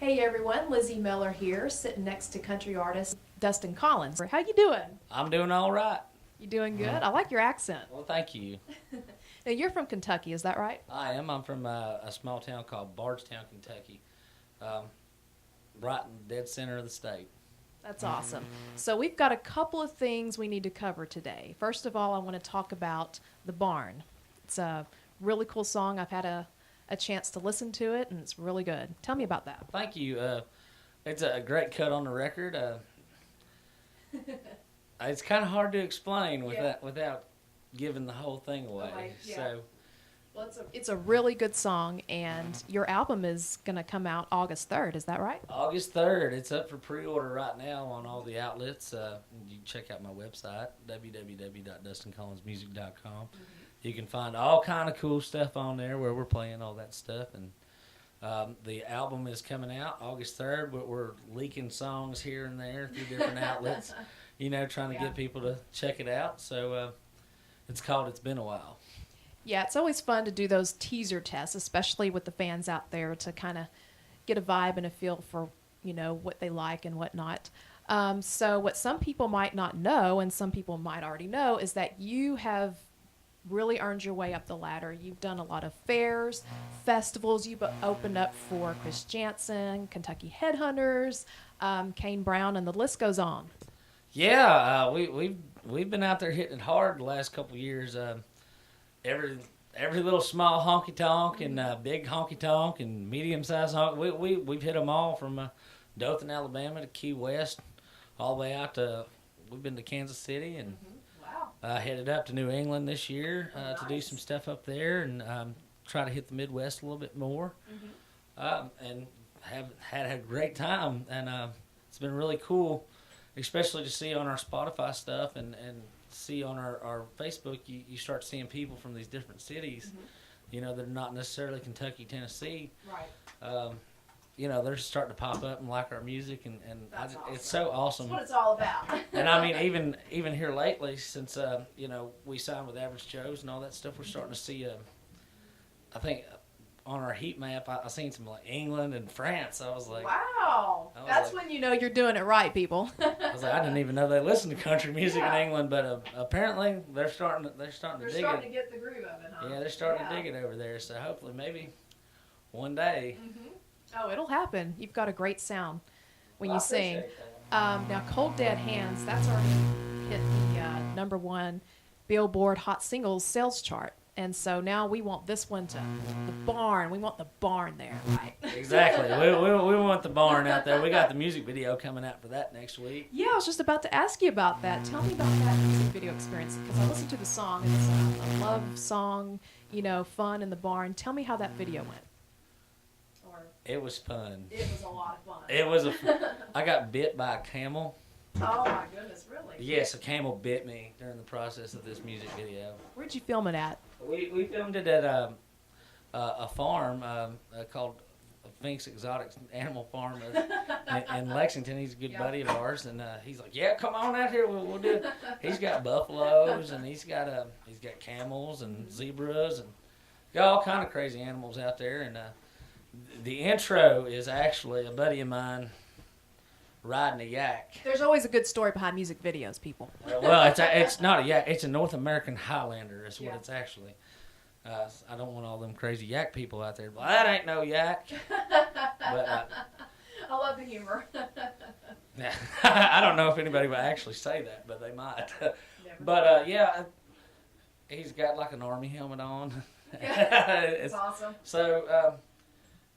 Hey everyone, Lizzie Miller here, sitting next to country artist Dustin Collins. How you doing? I'm doing all right. You doing good? I like your accent. Well, thank you. Now you're from Kentucky, is that right? I am. I'm from a small town called Bardstown, Kentucky, right in the dead center of the state. That's awesome. So we've got a couple of things we need to cover today. First of all, I want to talk about The Barn. It's a really cool song. I've had a chance to listen to it, and it's really good. Tell me about that. Thank you. It's a great cut on the record. It's kind of hard to explain without giving the whole thing away. Yeah. So, Well, it's a really good song, and your album is going to come out August 3rd. Is that right? August 3rd, it's up for pre-order right now on all the outlets. You can check out my website, www.dustincollinsmusic.com. Mm-hmm. You can find all kind of cool stuff on there where we're playing all that stuff. And the album is coming out August 3rd. We're leaking songs here and there through different outlets, trying to get people to check it out. So it's called It's Been a While. Yeah, it's always fun to do those teaser tests, especially with the fans out there, to kind of get a vibe and a feel for, what they like and whatnot. So what some people might not know, and some people might already know, is that you have really earned your way up the ladder. You've done a lot of fairs, festivals. You've opened up for Chris Jansen, Kentucky Headhunters, Kane Brown, and the list goes on. Yeah, we've been out there hitting it hard the last couple of years. Every little small honky tonk and big honky tonk and medium sized honk. We've hit them all from Dothan, Alabama to Key West, all the way out to. We've been to Kansas City and headed up to New England this year to do some stuff up there and try to hit the Midwest a little bit more. And have had a great time, and it's been really cool, especially to see on our Spotify stuff and see on our Facebook, you start seeing people from these different cities, that are not necessarily Kentucky, Tennessee. Right. They're starting to pop up and like our music, and Awesome. It's so awesome. That's what it's all about. And I mean, even here lately, since we signed with Average Joe's and all that stuff, we're starting to see. I think on our heat map, I seen some like England and France. I was like, wow, that's when you know you're doing it right, people. I was like, I didn't even know they listened to country music in England, but apparently they're starting to dig it. They're starting to get the groove of it, huh? Yeah, they're starting to dig it over there. So hopefully, maybe one day. Oh, it'll happen. You've got a great sound when you sing. Now, Cold Dead Hands, that's already hit the #1 Billboard Hot Singles sales chart. And so now we want this one to the barn. We want the barn there, right? Exactly. We want the barn out there. We got the music video coming out for that next week. Yeah, I was just about to ask you about that. Tell me about that music video experience, because I listened to the song. It's a love song, fun in the barn. Tell me how that video went. It was fun. It was a lot of fun. I got bit by a camel. Oh my goodness, really? Yes, a camel bit me during the process of this music video. Where'd you film it at? We filmed it at a farm called Finks Exotic Animal Farm in Lexington. He's a good buddy of ours, and he's like, "Yeah, come on out here. We'll do it." He's got buffaloes, and he's got camels and zebras, and got all kind of crazy animals out there. And the intro is actually a buddy of mine riding a yak. There's always a good story behind music videos, people. Well, it's not a yak. It's a North American Highlander. Is what it's actually. I don't want all them crazy yak people out there. Well, that ain't no yak. But, I love the humor. I don't know if anybody would actually say that, but they might. But he's got like an army helmet on. It's awesome. So,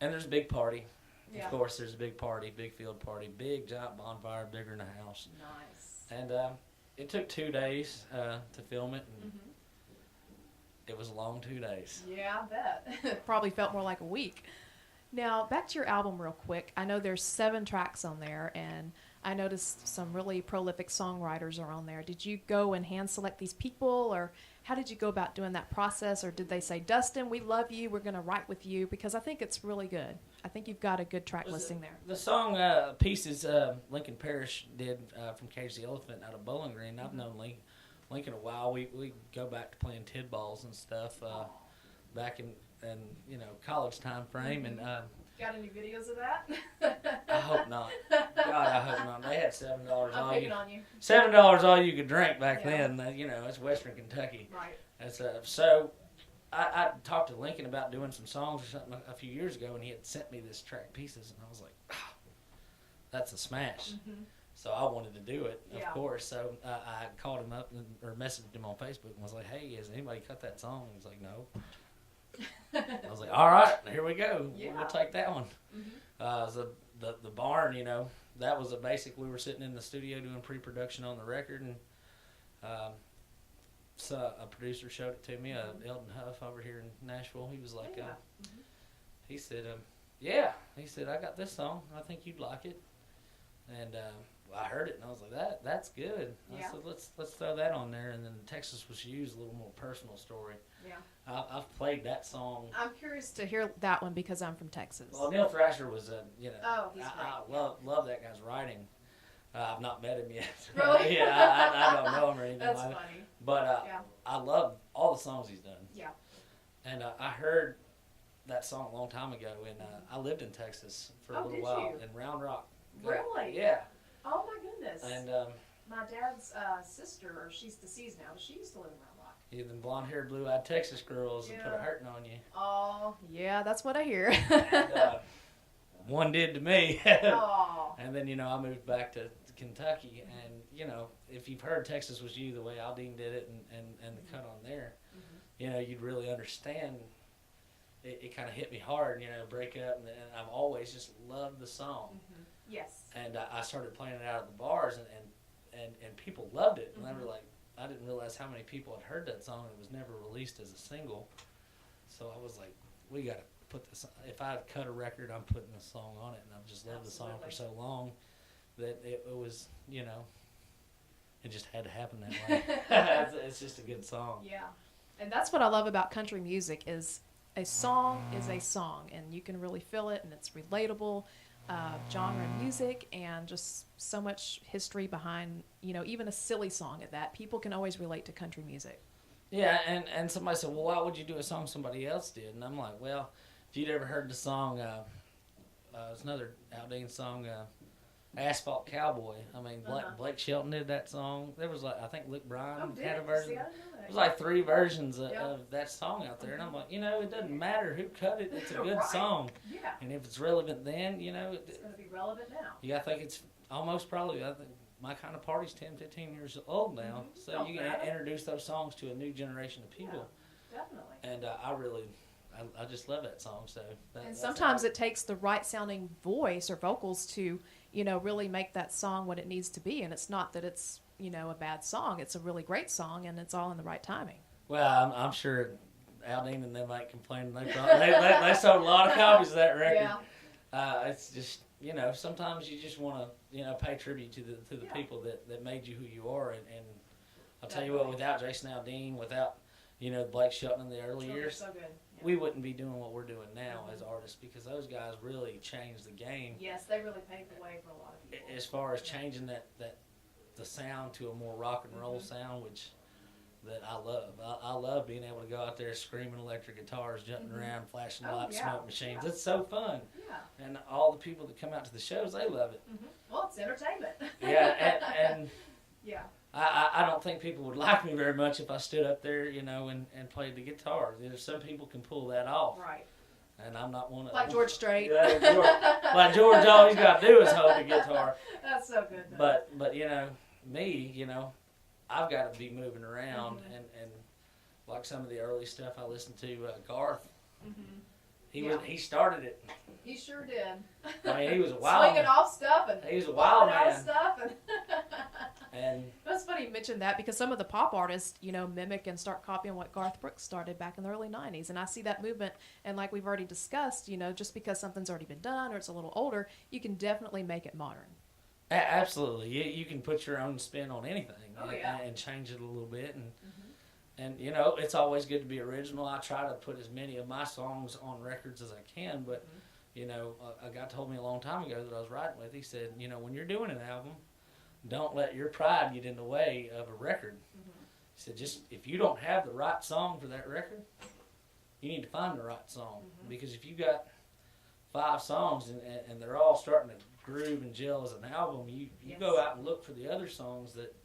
and there's a big party. Yeah. Of course, there's a big party, big field party, big giant bonfire, bigger than a house. Nice. And it took 2 days to film it. And it was a long 2 days. Yeah, I bet. It probably felt more like a week. Now, back to your album real quick. I know there's 7 tracks on there, and I noticed some really prolific songwriters are on there. Did you go and hand select these people, or how did you go about doing that process? Or did they say, Dustin, we love you, we're going to write with you? Because I think it's really good. I think you've got a good track listing there. The song pieces Lincoln Parrish did from Cage the Elephant out of Bowling Green. I've known Lincoln a while. We go back to playing tid balls and stuff back in college time frame. And got any videos of that? hope not. God, I hope not. They had $7 I'm picking on you. $7 all you could drink back Yeah. then. You know, it's Western Kentucky. Right. That's so. I talked to Lincoln about doing some songs or something a few years ago, and he had sent me this track pieces, and I was like, oh, that's a smash. Mm-hmm. So I wanted to do it, of Yeah. course. So I called him up or messaged him on Facebook and was like, hey, has anybody cut that song? He was like, no. I was like, all right, here we go. Yeah. We'll take that one. Mm-hmm. So the barn, you know, that was we were sitting in the studio doing pre-production on the record, and so a producer showed it to me, Eldon Huff over here in Nashville. He was like, Yeah. he said, yeah. He said, I got this song. I think you'd like it. And I heard it, and I was like, that's good. Yeah. I said, let's throw that on there. And then Texas Was Used, a little more personal story. Yeah. I've played that song. I'm curious to hear that one because I'm from Texas. Well, Neil Thrasher was, you know, Oh, he's I great. love that guy's writing. I've not met him yet. Really? Yeah, I don't know him or anything That's like funny. that. But Yeah. I love all the songs he's done. Yeah. And I heard that song a long time ago, and I lived in Texas for a Oh, little did while you? in Round Rock. Really? Yeah. Oh my goodness. And my dad's sister, she's deceased now, but she used to live in Round Rock. yeah, them blonde-haired, blue-eyed Texas girls that put a Yeah. hurting on you. Oh, yeah, that's what I hear. And, one did to me. Oh. And then, you know, I moved back to Kentucky, and, you know, if you've heard Texas Was You the way Aldine did it and the cut on there, you know, you'd really understand. It kind of hit me hard, you know, break up, and I've always just loved the song. Mm-hmm. Yes. And I started playing it out at the bars, and people loved it. And they were like, I didn't realize how many people had heard that song. It was never released as a single. So I was like, we got to put this, if I cut a record, I'm putting this song on it. And I've just loved the song for so long that it was, you know, it just had to happen that way. It's just a good song. Yeah. And that's what I love about country music is a song, and you can really feel it, and it's relatable. Genre music, and just so much history behind, you know, even a silly song at that. People can always relate to country music. Yeah, and somebody said, well, why would you do a song somebody else did? And I'm like, well, if you'd ever heard the song, it's another Aldine song, Asphalt Cowboy. I mean, Blake Shelton did that song. There was like, I think Luke Bryan had a version. See, I didn't know that. There's like 3 versions of that song out there. And I'm like, you know, it doesn't matter who cut it. It's a good Right. song. Yeah. And if it's relevant then, you know, It's going to be relevant now. yeah, I think it's almost probably, I think my kind of party's 10, 15 years old now. So Oh, you yeah. can introduce those songs to a new generation of people. Yeah, definitely. And I just love that song. So And sometimes it takes the right sounding voice or vocals to, you know, really make that song what it needs to be. And it's not that it's, you know, a bad song. It's a really great song, and it's all in the right timing. Well, I'm sure Aldine and them might complain. They sold a lot of copies of that record. Yeah. It's just, you know, sometimes you just want to, you know, pay tribute to the people that made you who you are. And I'll tell you what, without Jason Aldine, without, you know, Blake Shelton in the early years, So good. Yeah. we wouldn't be doing what we're doing now as artists, because those guys really changed the game Yes, they really paved the way for a lot of people. as far as changing the sound to a more rock and roll sound, which that I love. I love being able to go out there screaming electric guitars, jumping around, flashing Oh, lights, yeah. smoke machines. Yeah. It's so fun. Yeah. And all the people that come out to the shows, they love it. Well, it's entertainment. Yeah, and yeah. I don't think people would like me very much if I stood up there, you know, and played the guitar. There's some people can pull that off, Right. and I'm not one of Like them. George Strait. Yeah, like George, all he's got to do is hold the guitar. That's so good, though. But you know, me, you know, I've got to be moving around, and like some of the early stuff I listened to, Garth. He started it. He sure did. I mean, he was a wild. Swinging off stuff and He was a wild popping out of man. stuff and And That's funny you mentioned that because some of the pop artists, you know, mimic and start copying what Garth Brooks started back in the early 90s. And I see that movement. And like we've already discussed, you know, just because something's already been done or it's a little older, you can definitely make it modern. absolutely, you can put your own spin on anything yeah. and change it a little bit. And you know, it's always good to be original. I try to put as many of my songs on records as I can, but you know, a guy told me a long time ago that I was writing with, he said, you know, when you're doing an album, don't let your pride get in the way of a record. He said, just if you don't have the right song for that record, you need to find the right song. Because if you got 5 songs and they're all starting to groove and gel as an album, you Yes. go out and look for the other songs that,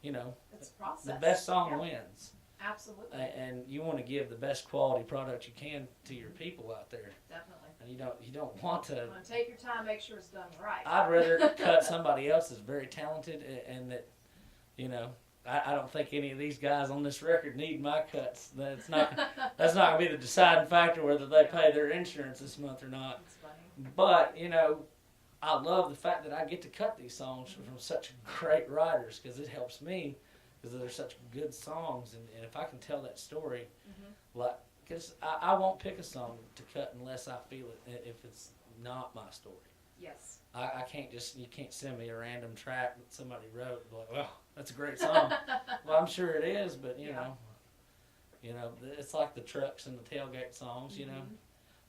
you know, It's a process. the best song Yeah. wins. Absolutely. And you want to give the best quality product you can to your people out there. Definitely. And you don't want to. You want to take your time, make sure it's done right. I'd rather cut somebody else that's very talented and that, you know, I don't think any of these guys on this record need my cuts. That's not gonna be the deciding factor whether they pay their insurance this month or not. That's funny. But you know, I love the fact that I get to cut these songs from such great writers because it helps me because they're such good songs, and if I can tell that story, like, because I won't pick a song to cut unless I feel it if it's not my story. Yes. I can't you can't send me a random track that somebody wrote and be like, well, that's a great song. Well, I'm sure it is, but you know, it's like the trucks and the tailgate songs, you know.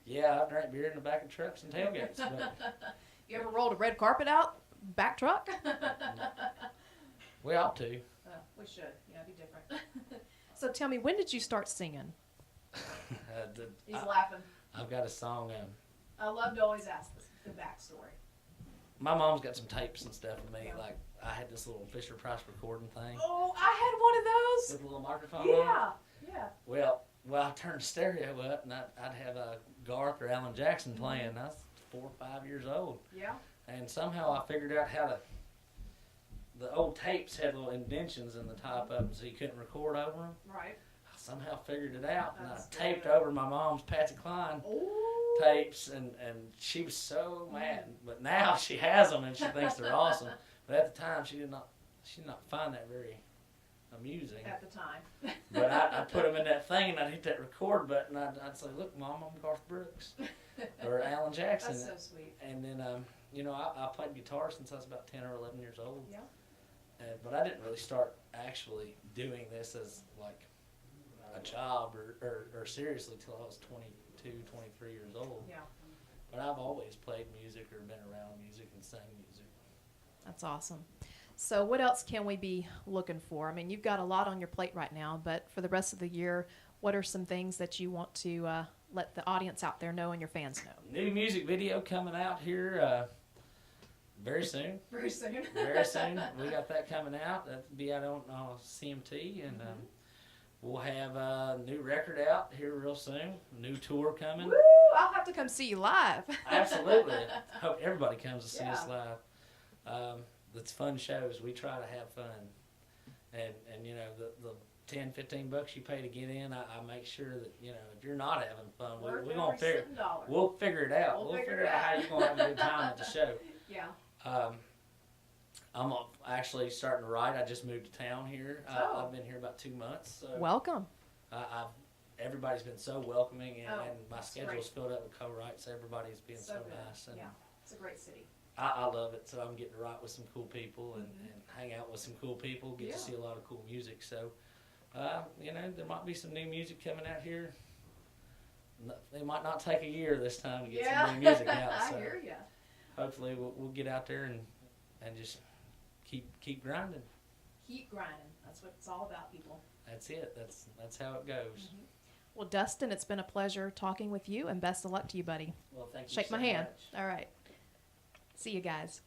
Yeah, I've drank beer in the back of trucks and tailgates, but You ever rolled a red carpet out back truck? we ought to. We should. Be different. So tell me, when did you start singing? He's laughing. I've got a song. I love to always ask the backstory. My mom's got some tapes and stuff of me. Like, I had this little Fisher Price recording thing Oh, I had one of those. with a little microphone on it. Yeah. Well, I turned the stereo up, and I'd have Garth or Alan Jackson playing. I was 4 or 5 years old. Yeah. And somehow I figured out how to. The old tapes had little indentions in the top of them, so you couldn't record over them. Right. I somehow figured it out, and I That's taped good. over my mom's Patsy Cline Oh. tapes, and she was so mad. But now she has them, and she thinks they're awesome. But at the time, she did not find that very amusing. At the time. But I put them in that thing, and I'd hit that record button. I'd say, "Look, Mom, I'm Garth Brooks or Alan Jackson." That's so sweet. And then, you know, I played guitar since I was about 10 or 11 years old. Yeah. But I didn't really start actually doing this as like a job or seriously till I was 22, 23 years old. Yeah. But I've always played music or been around music and sang music. That's awesome. So what else can we be looking for? I mean, you've got a lot on your plate right now, but for the rest of the year, what are some things that you want to let the audience out there know and your fans know? New music video coming out here very soon. Very soon. Very soon. We got that coming out. That'll be out on CMT, and we'll have a new record out here real soon. New tour coming. Woo! I'll have to come see you live. Absolutely. Hope everybody comes to see us Yeah. live. It's fun shows. We try to have fun. And you know, the 10, 15 bucks you pay to get in, I make sure that, you know, if you're not having fun, we'll figure it out. We'll figure out how you're going to have a good time at the show. Yeah. I'm actually starting to write. I just moved to town here. Oh. I've been here about 2 months. So Welcome. everybody's been so welcoming, and my that's schedule's great. filled up with co-writes. Everybody's being so good. nice. And Yeah. It's a great city. I love it. So I'm getting to write with some cool people and hang out with some cool people, get Yeah. to see a lot of cool music. So, you know, there might be some new music coming out here. It might not take a year this time to get some new music out. I So hear ya. hopefully we'll get out there and just keep grinding. Keep grinding. That's what it's all about, people. That's it. That's how it goes. Well, Dustin, it's been a pleasure talking with you, and best of luck to you, buddy. Well, thank you. Shake so my hand. much. All right. See you guys.